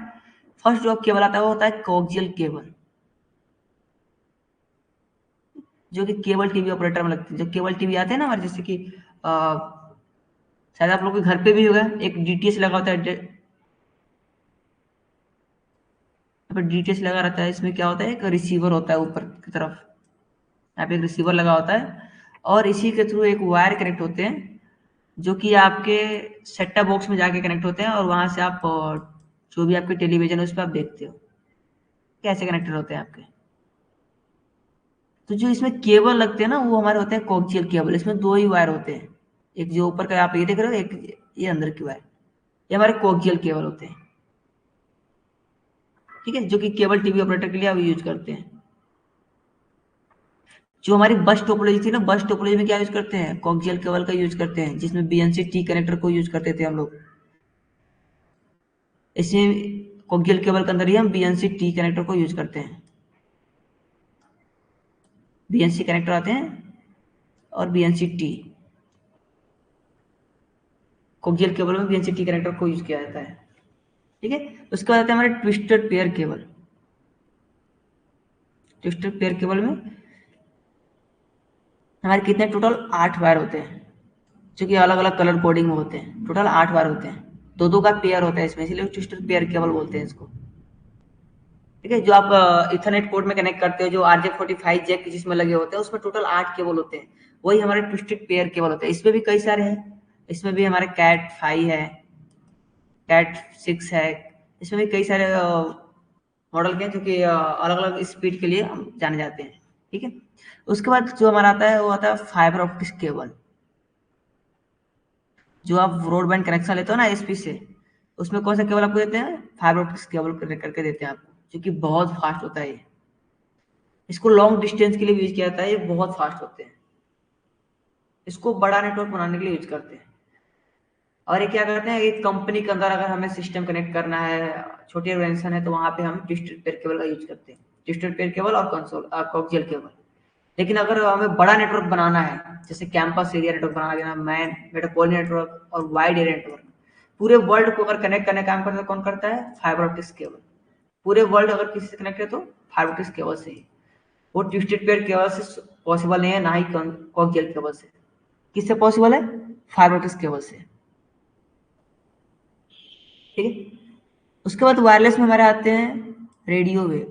फर्स्ट जो केबल आता है वो होता है कोक्सियल केबल, जो कि केबल टीवी ऑपरेटर में लगते हैं। जो केबल टीवी आते हैं ना हमारे, जैसे कि शायद आप लोग के घर पे भी होगा, एक डीटीएच लगा होता है, डीटीएच लगा रहता है। इसमें क्या होता है, एक रिसीवर होता है ऊपर की तरफ, यहाँ पे एक रिसीवर लगा होता है और इसी के थ्रू एक वायर कनेक्ट होते हैं जो कि आपके सेट टॉप बॉक्स में जाके कनेक्ट होते हैं और वहां से आप जो भी आपके टेलीविजन है उस पर आप देखते हो, कैसे कनेक्टेड होते हैं आपके। तो जो इसमें केबल लगते हैं ना वो हमारे होते हैं कोक्सियल केबल। इसमें दो ही वायर होते हैं, एक जो ऊपर का आप ये देख रहे हो, एक ये अंदर की वायर, ये हमारे कोक्सियल केबल होते हैं। ठीक है, जो कि केबल टीवी ऑपरेटर के लिए आप यूज करते हैं। जो हमारी बस टोपोलॉजी थी ना, बस टोपोलॉजी में क्या यूज करते हैं, कोक्सियल केबल का यूज करते हैं, जिसमें बीएनसी टी कनेक्टर को यूज करते थे हम लोग। इसमें कोक्सियल केबल के अंदर ही हम बीएनसी टी कनेक्टर को यूज करते हैं। बीएनसी कनेक्टर आते हैं और बीएनसी टी, कोक्सियल केबल में बीएनसी टी कनेक्टर को यूज किया जाता है। ठीक है, उसके बाद आते हैं हमारे twisted pair cable. Twisted pair cable में हमारे कितने, टोटल 8 वायर होते हैं जो कि अलग अलग कलर कोडिंग में होते हैं। टोटल 8 वायर होते हैं, दो दो का पेयर होता है इसमें, इसलिए ट्विस्टेड पेयर केबल बोलते हैं इसको। ठीक है, जो आप इथरनेट पोर्ट में कनेक्ट करते हो, जो RJ45 जैक जिसमें लगे होते हैं, उसमें टोटल 8 केबल होते हैं, वही हमारे ट्विस्टेड पेयर केबल होते हैं। इसमें भी कई सारे हैं, इसमें भी हमारे कैट 5 है, कैट 6 है, इसमें भी कई सारे मॉडल के हैं जो कि अलग अलग स्पीड के लिए हम जाने जाते हैं। ठीक है, उसके बाद जो हमारा आता है वो आता है फाइबर ऑप्टिक्स केबल। जो आप ब्रॉडबैंड कनेक्शन लेते हो ना एसपी से, उसमें कौन सा केबल आपको देते हैं, फाइबर ऑप्टिक्स केबल करके देते हैं आपको, जो कि बहुत फास्ट होता है। इसको लॉन्ग डिस्टेंस के लिए यूज किया जाता है, ये बहुत फास्ट होते हैं। इसको बड़ा नेटवर्क बनाने के लिए यूज करते हैं। और ये क्या करते हैं, एक कंपनी के अंदर अगर हमें सिस्टम कनेक्ट करना है, छोटी ऑर्गेनाइजेशन है, तो वहां पे हम ट्विस्टेड पेयर केबल का यूज करते हैं, ट्विस्टेड पेयर केबल और कंसोल कोक्सियल केबल। लेकिन अगर हमें बड़ा नेटवर्क बनाना है, जैसे कैंपस एरिया नेटवर्क बना देना, मैन मेट्रोपॉलिटन नेटवर्क और वाइड एरिया नेटवर्क, पूरे वर्ल्ड को अगर कनेक्ट करने का काम करता है, कौन करता है, फाइबर ऑप्टिक्स केबल। पूरे वर्ल्ड अगर किसी से कनेक्ट है तो फाइबर ऑप्टिक्स केबल से ही। वो ट्विस्टेड पेयर केबल से पॉसिबल नहीं है, ना ही कोक्सियल केबल से। किससे पॉसिबल है, फाइबर ऑप्टिक्स केबल से। ठीक है, उसके बाद वायरलेस में हमारे आते हैं रेडियो वेव,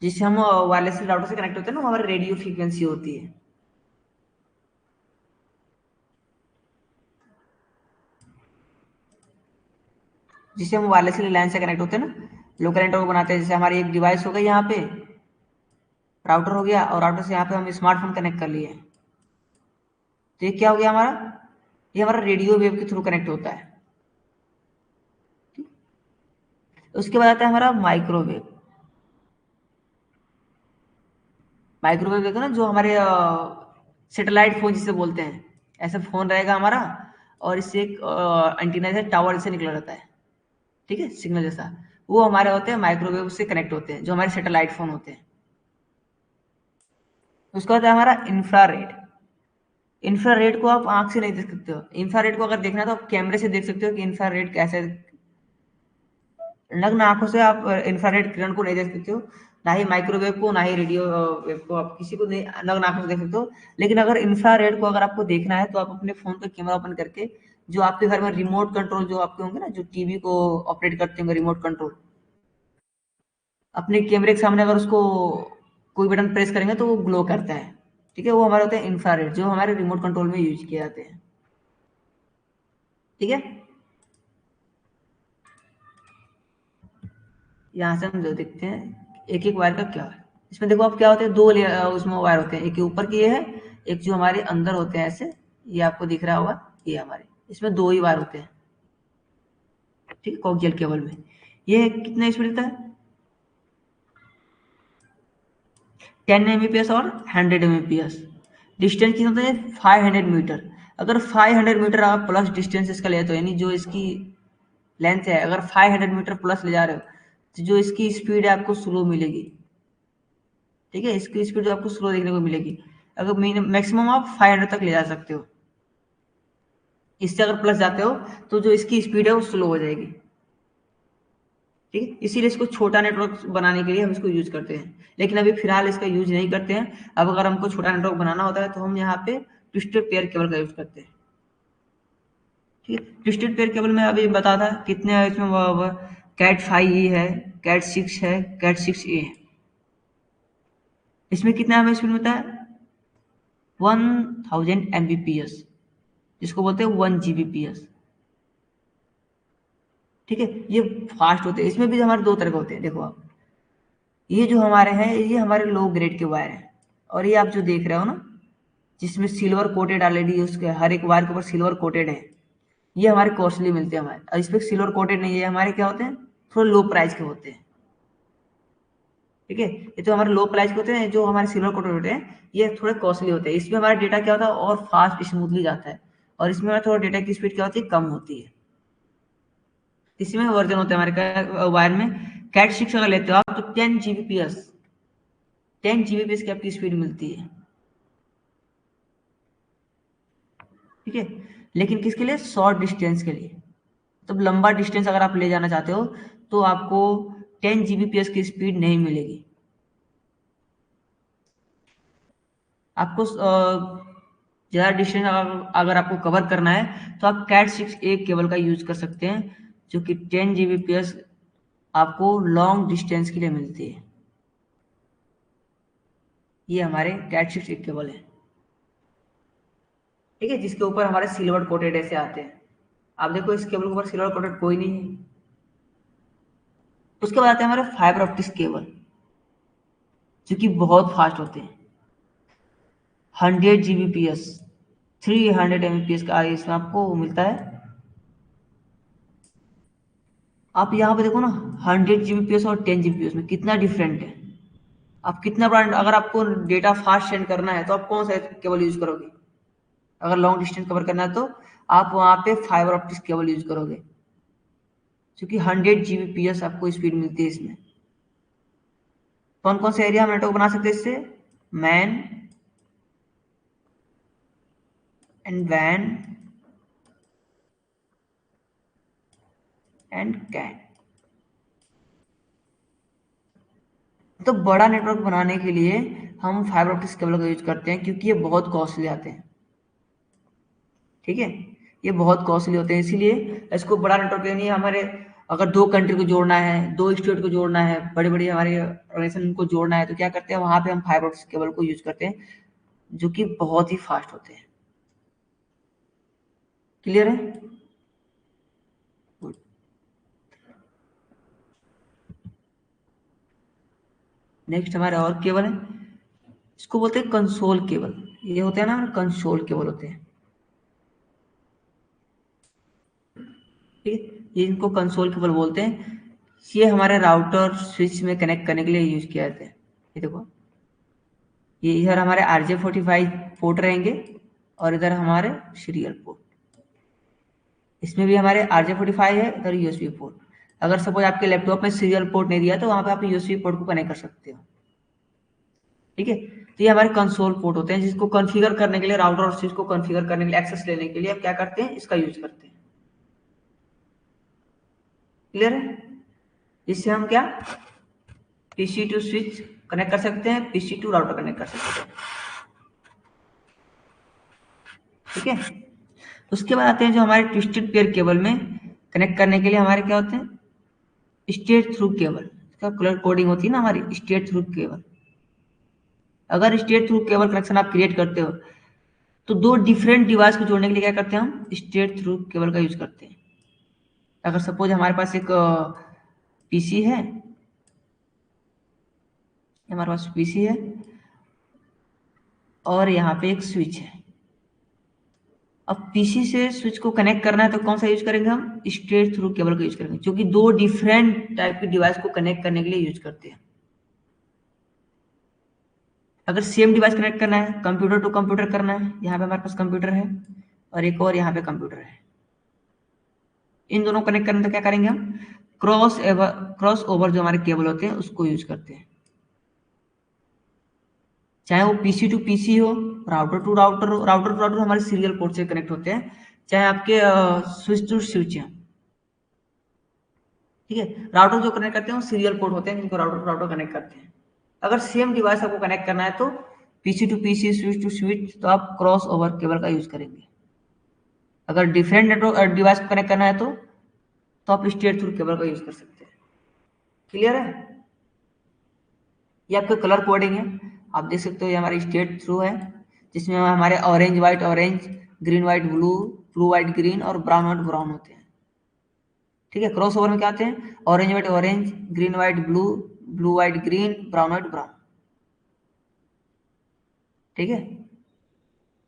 जिससे हम वायरलेस राउटर से कनेक्ट होते हैं ना, हमारी रेडियो फ्रीक्वेंसी होती है। जिससे हम वायरलेसली लैन से कनेक्ट होते हैं ना, लोकल नेटवर्क बनाते हैं। जैसे हमारी एक डिवाइस हो गई यहाँ पे, राउटर हो गया, और राउटर से यहाँ पे हम स्मार्टफोन कनेक्ट कर लिए। तो ये क्या हो गया हमारा, ये हमारा रेडियो वेव के थ्रू कनेक्ट होता है। उसके बाद आता है हमारा माइक्रोवेव। माइक्रोवेव देखो ना, जो हमारे सैटेलाइट फोन जिसे बोलते हैं, ऐसा फोन रहेगा हमारा, और इससे एक एंटीना से टावर से निकला रहता है, ठीक है, सिग्नल जैसा। वो हमारे होते हैं माइक्रोवेव से कनेक्ट होते हैं, जो हमारे सैटेलाइट फोन होते हैं। उसका होता है हमारा इंफ्रारेड। इंफ्रारेड को आप आंख से नहीं देख सकते हो। इंफ्रारेड को अगर देखना है तो आप कैमरे से देख सकते हो कि इंफ्रारेड कैसे, नग्न आंखों से आप इंफ्रारेड किरण को नहीं देख सकते हो, ना ही माइक्रोवेव को, ना ही रेडियो वेव को, आप किसी को नहीं नग्न आंखों से देख सकते हो। लेकिन अगर इंफ्रारेड को अगर आपको देखना है तो आप अपने फोन का कैमरा ओपन करके, जो आपके घर में रिमोट कंट्रोल जो आपके होंगे ना, जो टीवी को ऑपरेट करते होंगे रिमोट कंट्रोल, अपने कैमरे के सामने अगर उसको कोई बटन प्रेस करेंगे तो वो ग्लो करता है, ठीक है। वो हमारे होते हैं इंफ्रारेड, जो हमारे रिमोट कंट्रोल में यूज किए जाते हैं, ठीक है। यहाँ से हम जो देखते हैं एक एक वायर का क्या है। इसमें देखो आप क्या होते हैं, दो उसमें वायर होते हैं, एक ऊपर की ये है, एक जो हमारे अंदर होते हैं ऐसे, ये आपको दिख रहा होगा, ये हमारे इसमें दो ही वायर होते हैं, ठीक है, कोक्सियल केबल में। ये कितने स्पीड देता है, 10 Mbps और 100 Mbps। डिस्टेंस कितना होता है, 500 मीटर। अगर 500 मीटर आप प्लस डिस्टेंस इसका ले तो, यानी जो इसकी लेंथ है, अगर 500 मीटर प्लस ले जा रहे हो, तो जो इसकी स्पीड है आपको स्लो मिलेगी, ठीक है। इसकी स्पीड आपको स्लो देखने को मिलेगी। अगर मैक्सिमम आप 500 तक ले जा सकते हो। इससे अगर प्लस जाते हो तो जो इसकी स्पीड है वो स्लो हो जाएगी, ठीक है। इसीलिए इसको छोटा नेटवर्क बनाने के लिए हम इसको यूज करते हैं, लेकिन अभी फिलहाल इसका यूज नहीं करते हैं। अब अगर हमको छोटा नेटवर्क बनाना होता है तो हम यहाँ पे ट्विस्टेड पेयर केबल का यूज करते हैं, ठीक है। ट्विस्टेड पेयर केबल में अभी बता था कितने है इसमें, कैट 5E है, कैट 6 है, कैट 6A है। इसमें कितना हमें स्पीड मिलता है, 1000 Mbps, जिसको बोलते हैं 1 Gbps, ठीक है। ये फास्ट होते हैं। इसमें भी हमारे दो तरह के होते हैं, देखो आप, ये जो हमारे हैं ये हमारे लो ग्रेड के वायर हैं, और ये आप जो देख रहे हो ना, जिसमें सिल्वर कोटेड ऑलरेडी उसके हर एक वायर के ऊपर सिल्वर कोटेड है, ये हमारे कॉस्टली मिलते हैं हमारे। और इस पे सिल्वर कोटेड नहीं है, हमारे क्या होते हैं, थोड़े लो प्राइस के होते हैं, ठीक है। ये तो हमारे लो प्राइस के होते हैं, जो हमारे सिल्वर कोटेड होते हैं ये थोड़े कॉस्टली होते हैं। इसमें हमारा डेटा क्या होता है, और फास्ट स्मूथली जाता है, और इसमें हमारा थोड़ा डेटा की स्पीड क्या होती है, कम होती है। इसमें वर्जन होते हैं हमारे वायर में। कैट 6 अगर लेते हो आप तो 10 Gbps की आपकी स्पीड मिलती है, ठीक है। लेकिन किसके लिए, शॉर्ट डिस्टेंस के लिए। तो लंबा डिस्टेंस अगर आप ले जाना चाहते हो तो आपको 10 Gbps की स्पीड नहीं मिलेगी। आपको ज़्यादा डिस्टेंस अगर आपको कवर करना है तो आप कैट 6 एक केबल का यूज कर सकते हैं, जो कि 10 Gbps आपको लॉन्ग डिस्टेंस के लिए मिलती है। ये हमारे कैट 6 एक केबल है, ठीक है, जिसके ऊपर हमारे सिल्वर कोटेड ऐसे आते हैं। आप देखो इस केबल के ऊपर सिल्वर कोटेड कोई नहीं है। उसके बाद आते हैं हमारे फाइबर ऑप्टिक्स केबल, जो कि बहुत फास्ट होते हैं। 100 Gbps, 300 Mbps का इसमें आपको मिलता है। आप यहाँ पे देखो ना, 100 Gbps और 10 Gbps में कितना डिफरेंट है। आप कितना बड़ा, अगर आपको डेटा फास्ट सेंड करना है तो आप कौन सा केबल यूज करोगे, अगर लॉन्ग डिस्टेंस कवर करना है तो आप वहाँ पे फाइबर ऑप्टिक्स केबल यूज करोगे, क्योंकि 100 Gbps आपको स्पीड मिलती है इसमें। कौन कौन से एरिया में नेटवर्क बना सकते हैं इससे, मैन एंड वैन एंड कैन। तो बड़ा नेटवर्क बनाने के लिए हम फाइबर ऑप्टिक्स केबल का यूज करते हैं, क्योंकि ये बहुत कॉस्टली आते हैं, ठीक है। ये बहुत कॉस्टली होते हैं, इसीलिए इसको बड़ा नेटवर्क यानी हमारे अगर दो कंट्री को जोड़ना है, दो स्टेट को जोड़ना है, बड़े बड़े हमारे ऑर्गेनाइजेशन को जोड़ना है, तो क्या करते हैं, वहां पे हम फाइबर ऑप्टिक्स केबल को यूज करते हैं, जो कि बहुत ही फास्ट होते हैं। क्लियर है, Good. नेक्स्ट हमारे और केबल है, इसको बोलते हैं कंसोल केबल। ये होते हैं ना कंसोल केबल होते हैं, ठीक है, ये इनको कंसोल केबल बोलते हैं। ये हमारे राउटर स्विच में कनेक्ट करने के लिए यूज किया जाता है। ये देखो, ये इधर हमारे RJ45 पोर्ट रहेंगे और इधर हमारे सीरियल पोर्ट। इसमें भी हमारे RJ45 है, इधर USB पोर्ट। अगर सपोज आपके लैपटॉप में सीरियल पोर्ट नहीं दिया तो वहां पे आप USB पोर्ट को कनेक्ट कर सकते हो, ठीक है। तो ये हमारे कंसोल पोर्ट होते हैं, जिसको कॉन्फ़िगर करने के लिए, राउटर और स्विच को कॉन्फ़िगर करने के लिए, एक्सेस लेने के लिए आप क्या करते हैं, इसका यूज करते हैं। क्लियर है? इससे हम क्या PC टू स्विच कनेक्ट कर सकते हैं, PC टू राउटर कनेक्ट कर सकते हैं, ठीक है। उसके बाद आते हैं जो हमारे ट्विस्टेड पेयर केबल में कनेक्ट करने के लिए हमारे क्या होते हैं, स्ट्रेट थ्रू केबल। इसका कलर कोडिंग होती है ना हमारी, स्ट्रेट थ्रू केबल। अगर स्ट्रेट थ्रू केबल कनेक्शन आप क्रिएट करते हो तो दो डिफरेंट डिवाइस को जोड़ने के लिए क्या करते हैं, हम स्ट्रेट थ्रू केबल का यूज करते हैं। अगर सपोज हमारे पास एक पीसी है, हमारे पास पीसी है और यहाँ पे एक स्विच है। अब पीसी से स्विच को कनेक्ट करना है तो कौन सा यूज करेंगे, हम स्ट्रेट थ्रू केबल का यूज करेंगे, जो कि दो डिफरेंट टाइप के डिवाइस को कनेक्ट करने के लिए यूज करते हैं। अगर सेम डिवाइस कनेक्ट करना है, कंप्यूटर टू कंप्यूटर करना है, यहाँ पे हमारे पास कंप्यूटर है और एक और यहाँ पे कंप्यूटर है, इन दोनों कनेक्ट करने तो क्या करेंगे, हम क्रॉस ओवर जो हमारे केबल होते हैं उसको यूज करते हैं। चाहे वो पीसी टू पीसी हो, राउटर टू राउटर हो, राउटर टू राउटर हमारे सीरियल पोर्ट से कनेक्ट होते हैं, चाहे आपके स्विच टू स्विच है, ठीक है। राउटर जो कनेक्ट करते हैं वो सीरियल पोर्ट होते हैं, जिनको राउटर टू राउटर कनेक्ट करते हैं। अगर सेम डिवाइस आपको कनेक्ट करना है तो PC to PC, switch to switch, तो आप क्रॉस ओवर केबल का यूज करेंगे। अगर डिफरेंट नेटवर्क डिवाइस को कनेक्ट करना है तो आप स्ट्रेट थ्रू केबल का यूज कर सकते हैं। क्लियर है? ये आपका कलर कोडिंग है, आप देख सकते हो ये हमारी स्ट्रेट थ्रू है, जिसमें हमारे orange, green white blue, blue white green और ब्राउन व्हाइट ब्राउन होते हैं, ठीक है। क्रॉस ओवर में क्या आते हैं, orange, green white blue, blue white green, brown white brown, ठीक है।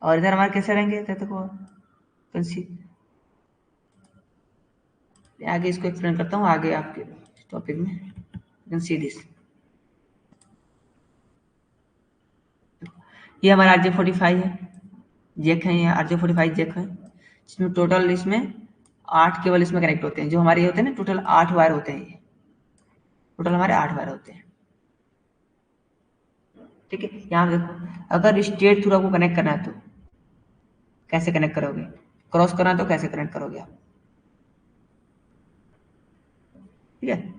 और इधर हमारे कैसे रहेंगे, देखो आगे इसको एक्सप्लेन करता हूँ आगे आपके टॉपिक में। सी दिस, ये हमारा RJ45 है, जैक है, ये RJ45 जैक है, जिसमें टोटल इसमें 8 केबल इसमें कनेक्ट होते हैं। जो हमारे ये होते हैं ना, टोटल 8 वायर होते हैं, ये टोटल हमारे 8 वायर होते हैं, ठीक है। यहाँ देखो, अगर स्ट्रेट थ्रू आपको कनेक्ट करना है तो कैसे कनेक्ट करोगे, क्रॉस करना है तो कैसे कनेक्ट करोगे आप, ठीक है।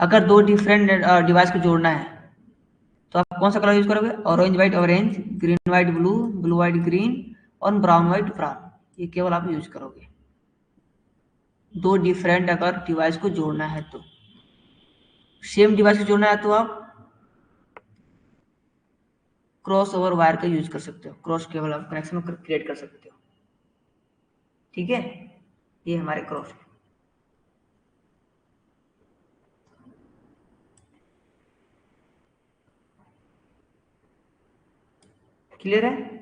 अगर दो डिफरेंट डिवाइस को जोड़ना है तो आप कौन सा कलर यूज करोगे, orange, green white blue, blue white green और ब्राउन व्हाइट ब्राउन, ये केवल आप यूज करोगे दो डिफरेंट अगर डिवाइस को जोड़ना है तो। सेम डिवाइस को जोड़ना है तो आप क्रॉस ओवर वायर का यूज कर सकते हो, क्रॉस केबल आप कनेक्शन क्रिएट कर सकते हो, ठीक है। ये हमारे क्रॉस, क्लियर है?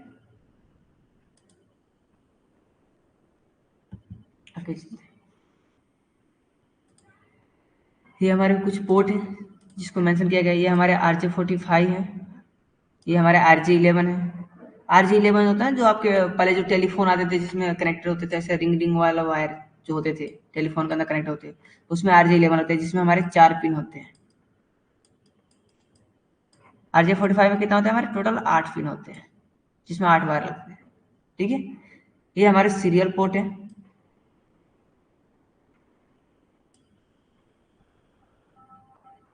ये हमारे कुछ पोर्ट है जिसको मेंशन किया गया है, ये हमारे RJ45 है, ये हमारे RJ11 है। RJ11 होता है जो आपके पहले जो टेलीफोन आते थे जिसमें कनेक्टर होते थे, ऐसे रिंग वाला वायर जो होते थे टेलीफोन के अंदर कनेक्ट होते, उसमें RJ11 होते हैं, जिसमें हमारे 4 पिन होते हैं। RJ45 में कितना होता है, हमारे टोटल 8 पिन होते हैं, जिसमें 8 वायर लगते हैं, ठीक है। ये हमारे सीरियल पोर्ट है,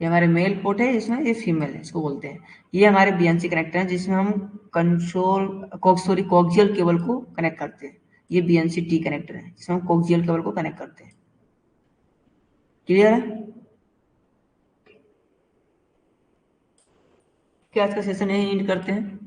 ये हमारे मेल पोर्ट है, इसमें ये फीमेल है, इसको बोलते हैं। ये हमारे BNC कनेक्टर है, जिसमें हम कोक्सियल केबल को कनेक्ट करते हैं। ये BNC T कनेक्टर है, जिसमें हम कोक्सियल केबल को कनेक्ट करते हैं, क्लियर है? क्या आज का सेशन यही एंड करते हैं।